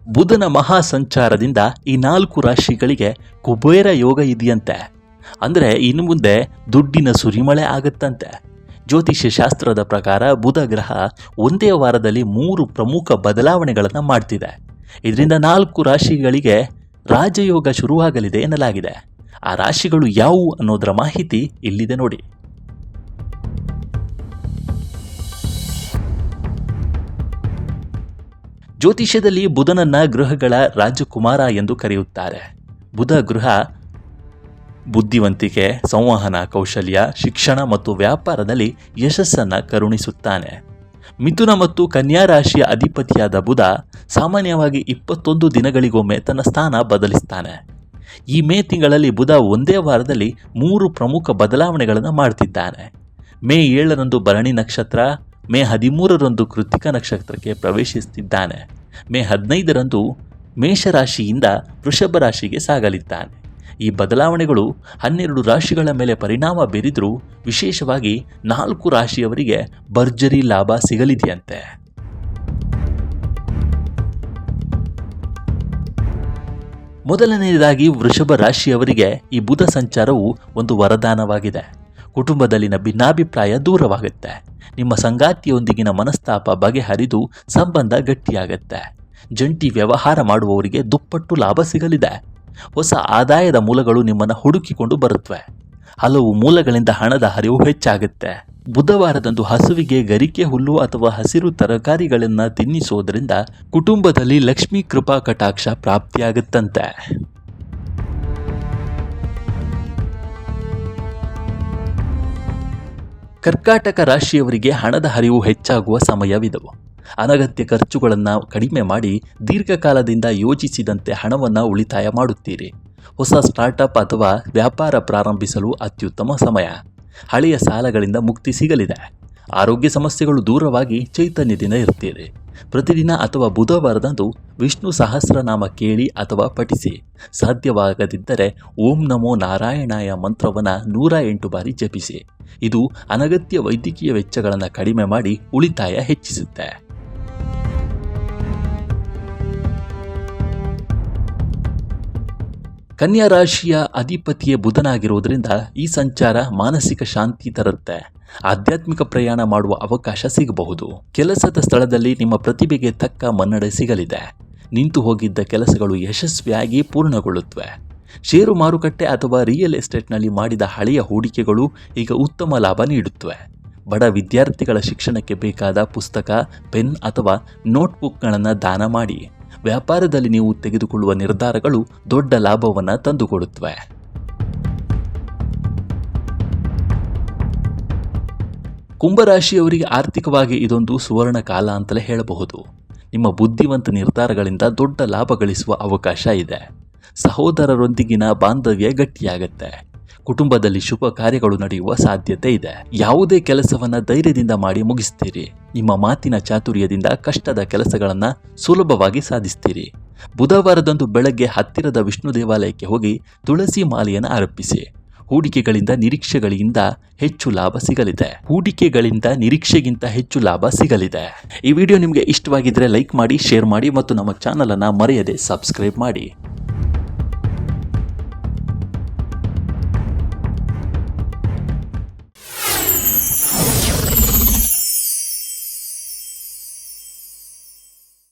ಬುಧನ ಮಹಾ ಸಂಚಾರದಿಂದ ಈ 4 ರಾಶಿಗಳಿಗೆ ಕುಬೇರ ಯೋಗ ಇದೆಯಂತೆ. ಅಂದರೆ ಇನ್ನು ಮುಂದೆ ದುಡ್ಡಿನ ಸುರಿಮಳೆ ಆಗುತ್ತಂತೆ. ಜ್ಯೋತಿಷ್ಯ ಶಾಸ್ತ್ರದ ಪ್ರಕಾರ ಬುಧ ಗ್ರಹ ಒಂದೇ ವಾರದಲ್ಲಿ 3 ಪ್ರಮುಖ ಬದಲಾವಣೆಗಳನ್ನು ಮಾಡ್ತಿದೆ. ಇದರಿಂದ 4 ರಾಶಿಗಳಿಗೆ ರಾಜಯೋಗ ಶುರುವಾಗಲಿದೆ ಎನ್ನಲಾಗಿದೆ. ಆ ರಾಶಿಗಳು ಯಾವುವು ಅನ್ನೋದರ ಮಾಹಿತಿ ಇಲ್ಲಿದೆ ನೋಡಿ. ಜ್ಯೋತಿಷ್ಯದಲ್ಲಿ ಬುಧನನ್ನ ಗ್ರಹಗಳ ರಾಜಕುಮಾರ ಎಂದು ಕರೆಯುತ್ತಾರೆ. ಬುಧ ಗ್ರಹ ಬುದ್ಧಿವಂತಿಕೆ, ಸಂವಹನ ಕೌಶಲ್ಯ, ಶಿಕ್ಷಣ ಮತ್ತು ವ್ಯಾಪಾರದಲ್ಲಿ ಯಶಸ್ಸನ್ನು ಕರುಣಿಸುತ್ತಾನೆ. ಮಿಥುನ ಮತ್ತು ಕನ್ಯಾ ರಾಶಿಯ ಅಧಿಪತಿಯಾದ ಬುಧ ಸಾಮಾನ್ಯವಾಗಿ 21 ದಿನಗಳಿಗೊಮ್ಮೆ ತನ್ನ ಸ್ಥಾನ ಬದಲಿಸ್ತಾನೆ. ಈ ಮೇ ತಿಂಗಳಲ್ಲಿ ಬುಧ ಒಂದೇ ವಾರದಲ್ಲಿ 3 ಪ್ರಮುಖ ಬದಲಾವಣೆಗಳನ್ನು ಮಾಡ್ತಿದ್ದಾನೆ. ಮೇ 7ರಂದು ಭರಣಿ ನಕ್ಷತ್ರ, ಮೇ 13ರಂದು ಕೃತಿಕ ನಕ್ಷತ್ರಕ್ಕೆ ಪ್ರವೇಶಿಸುತ್ತಿದ್ದಾನೆ. ಮೇ 15ರಂದು ಮೇಷರಾಶಿಯಿಂದ ವೃಷಭ ರಾಶಿಗೆ ಸಾಗಲಿದ್ದಾನೆ. ಈ ಬದಲಾವಣೆಗಳು 12 ರಾಶಿಗಳ ಮೇಲೆ ಪರಿಣಾಮ ಬೀರಿದರೂ ವಿಶೇಷವಾಗಿ 4 ರಾಶಿಯವರಿಗೆ ಭರ್ಜರಿ ಲಾಭ ಸಿಗಲಿದೆಯಂತೆ. ಮೊದಲನೆಯದಾಗಿ ವೃಷಭ ರಾಶಿಯವರಿಗೆ ಈ ಬುಧ ಸಂಚಾರವು ಒಂದು ವರದಾನವಾಗಿದೆ. ಕುಟುಂಬದಲ್ಲಿನ ಭಿನ್ನಾಭಿಪ್ರಾಯ ದೂರವಾಗುತ್ತೆ. ನಿಮ್ಮ ಸಂಗಾತಿಯೊಂದಿಗಿನ ಮನಸ್ತಾಪ ಬಗೆಹರಿದು ಸಂಬಂಧ ಗಟ್ಟಿಯಾಗುತ್ತೆ. ಜಂಟಿ ವ್ಯವಹಾರ ಮಾಡುವವರಿಗೆ ದುಪ್ಪಟ್ಟು ಲಾಭ ಸಿಗಲಿದೆ. ಹೊಸ ಆದಾಯದ ಮೂಲಗಳು ನಿಮ್ಮನ್ನು ಹುಡುಕಿಕೊಂಡು ಬರುತ್ತವೆ. ಹಲವು ಮೂಲಗಳಿಂದ ಹಣದ ಹರಿವು ಹೆಚ್ಚಾಗುತ್ತೆ. ಬುಧವಾರದಂದು ಹಸುವಿಗೆ ಗರಿಕೆ ಹುಲ್ಲು ಅಥವಾ ಹಸಿರು ತರಕಾರಿಗಳನ್ನು ತಿನ್ನಿಸೋದ್ರಿಂದ ಕುಟುಂಬದಲ್ಲಿ ಲಕ್ಷ್ಮೀ ಕೃಪಾ ಕಟಾಕ್ಷ ಪ್ರಾಪ್ತಿಯಾಗುತ್ತಂತೆ. ಕರ್ಕಾಟಕ ರಾಶಿಯವರಿಗೆ ಹಣದ ಹರಿವು ಹೆಚ್ಚಾಗುವ ಸಮಯವಿದವು. ಅನಗತ್ಯ ಖರ್ಚುಗಳನ್ನು ಕಡಿಮೆ ಮಾಡಿ ದೀರ್ಘಕಾಲದಿಂದ ಯೋಜಿಸಿದಂತೆ ಹಣವನ್ನು ಉಳಿತಾಯ ಮಾಡುತ್ತೀರಿ. ಹೊಸ ಸ್ಟಾರ್ಟಪ್ ಅಥವಾ ವ್ಯಾಪಾರ ಪ್ರಾರಂಭಿಸಲು ಅತ್ಯುತ್ತಮ ಸಮಯ. ಹಳೆಯ ಸಾಲಗಳಿಂದ ಮುಕ್ತಿ ಸಿಗಲಿದೆ. ಆರೋಗ್ಯ ಸಮಸ್ಯೆಗಳು ದೂರವಾಗಿ ಚೈತನ್ಯದಿಂದ ಇರ್ತೀರಿ. ಪ್ರತಿದಿನ ಅಥವಾ ಬುಧವಾರದಂದು ವಿಷ್ಣು ಸಹಸ್ರನಾಮ ಕೇಳಿ ಅಥವಾ ಪಠಿಸಿ. ಸಾಧ್ಯವಾಗದಿದ್ದರೆ ಓಂ ನಮೋ ನಾರಾಯಣಾಯ ಮಂತ್ರವನ್ನು 108 ಬಾರಿ ಜಪಿಸಿ. ಇದು ಅನಗತ್ಯ ವೈದ್ಯಕೀಯ ವೆಚ್ಚಗಳನ್ನು ಕಡಿಮೆ ಮಾಡಿ ಉಳಿತಾಯ ಹೆಚ್ಚಿಸುತ್ತೆ. ಕನ್ಯಾ ರಾಶಿಯ ಅಧಿಪತಿಯೇ ಬುಧನಾಗಿರುವುದರಿಂದ ಈ ಸಂಚಾರ ಮಾನಸಿಕ ಶಾಂತಿ ತರುತ್ತೆ. ಆಧ್ಯಾತ್ಮಿಕ ಪ್ರಯಾಣ ಮಾಡುವ ಅವಕಾಶ ಸಿಗಬಹುದು. ಕೆಲಸದ ಸ್ಥಳದಲ್ಲಿ ನಿಮ್ಮ ಪ್ರತಿಭೆಗೆ ತಕ್ಕ ಮನ್ನಣೆ ಸಿಗಲಿದೆ. ನಿಂತು ಹೋಗಿದ್ದ ಕೆಲಸಗಳು ಯಶಸ್ವಿಯಾಗಿ ಪೂರ್ಣಗೊಳ್ಳುತ್ತವೆ. ಷೇರು ಮಾರುಕಟ್ಟೆ ಅಥವಾ ರಿಯಲ್ ಎಸ್ಟೇಟ್ನಲ್ಲಿ ಮಾಡಿದ ಹಳೆಯ ಹೂಡಿಕೆಗಳು ಈಗ ಉತ್ತಮ ಲಾಭ ನೀಡುತ್ತವೆ. ಬಡ ವಿದ್ಯಾರ್ಥಿಗಳ ಶಿಕ್ಷಣಕ್ಕೆ ಬೇಕಾದ ಪುಸ್ತಕ, ಪೆನ್ ಅಥವಾ ನೋಟ್ಬುಕ್ಗಳನ್ನು ದಾನ ಮಾಡಿ. ವ್ಯಾಪಾರದಲ್ಲಿ ನೀವು ತೆಗೆದುಕೊಳ್ಳುವ ನಿರ್ಧಾರಗಳು ದೊಡ್ಡ ಲಾಭವನ್ನು ತಂದುಕೊಡುತ್ತವೆ. ಕುಂಭರಾಶಿಯವರಿಗೆ ಆರ್ಥಿಕವಾಗಿ ಇದೊಂದು ಸುವರ್ಣ ಕಾಲ ಅಂತಲೇ ಹೇಳಬಹುದು. ನಿಮ್ಮ ಬುದ್ಧಿವಂತ ನಿರ್ಧಾರಗಳಿಂದ ದೊಡ್ಡ ಲಾಭ ಗಳಿಸುವ ಅವಕಾಶ ಇದೆ. ಸಹೋದರರೊಂದಿಗಿನ ಬಾಂಧವ್ಯ ಗಟ್ಟಿಯಾಗುತ್ತೆ. ಕುಟುಂಬದಲ್ಲಿ ಶುಭ ಕಾರ್ಯಗಳು ನಡೆಯುವ ಸಾಧ್ಯತೆ ಇದೆ. ಯಾವುದೇ ಕೆಲಸವನ್ನು ಧೈರ್ಯದಿಂದ ಮಾಡಿ ಮುಗಿಸ್ತೀರಿ. ನಿಮ್ಮ ಮಾತಿನ ಚಾತುರ್ಯದಿಂದ ಕಷ್ಟದ ಕೆಲಸಗಳನ್ನು ಸುಲಭವಾಗಿ ಸಾಧಿಸ್ತೀರಿ. ಬುಧವಾರದಂದು ಬೆಳಗ್ಗೆ ಹತ್ತಿರದ ವಿಷ್ಣು ದೇವಾಲಯಕ್ಕೆ ಹೋಗಿ ತುಳಸಿ ಮಾಲೆಯನ್ನು ಅರ್ಪಿಸಿ. ಹೂಡಿಕೆಗಳಿಂದ ನಿರೀಕ್ಷೆಗಳಿಂದ ಹೆಚ್ಚು ಲಾಭ ಸಿಗಲಿದೆ. ಹೂಡಿಕೆಗಳಿಂದ ನಿರೀಕ್ಷೆಗಿಂತ ಹೆಚ್ಚು ಲಾಭ ಸಿಗಲಿದೆ. ಈ ವಿಡಿಯೋ ನಿಮಗೆ ಇಷ್ಟವಾಗಿದ್ದರೆ ಲೈಕ್ ಮಾಡಿ, ಶೇರ್ ಮಾಡಿ ಮತ್ತು ನಮ್ಮ ಚಾನಲನ್ನು ಮರೆಯದೆ ಸಬ್ಸ್ಕ್ರೈಬ್ ಮಾಡಿ.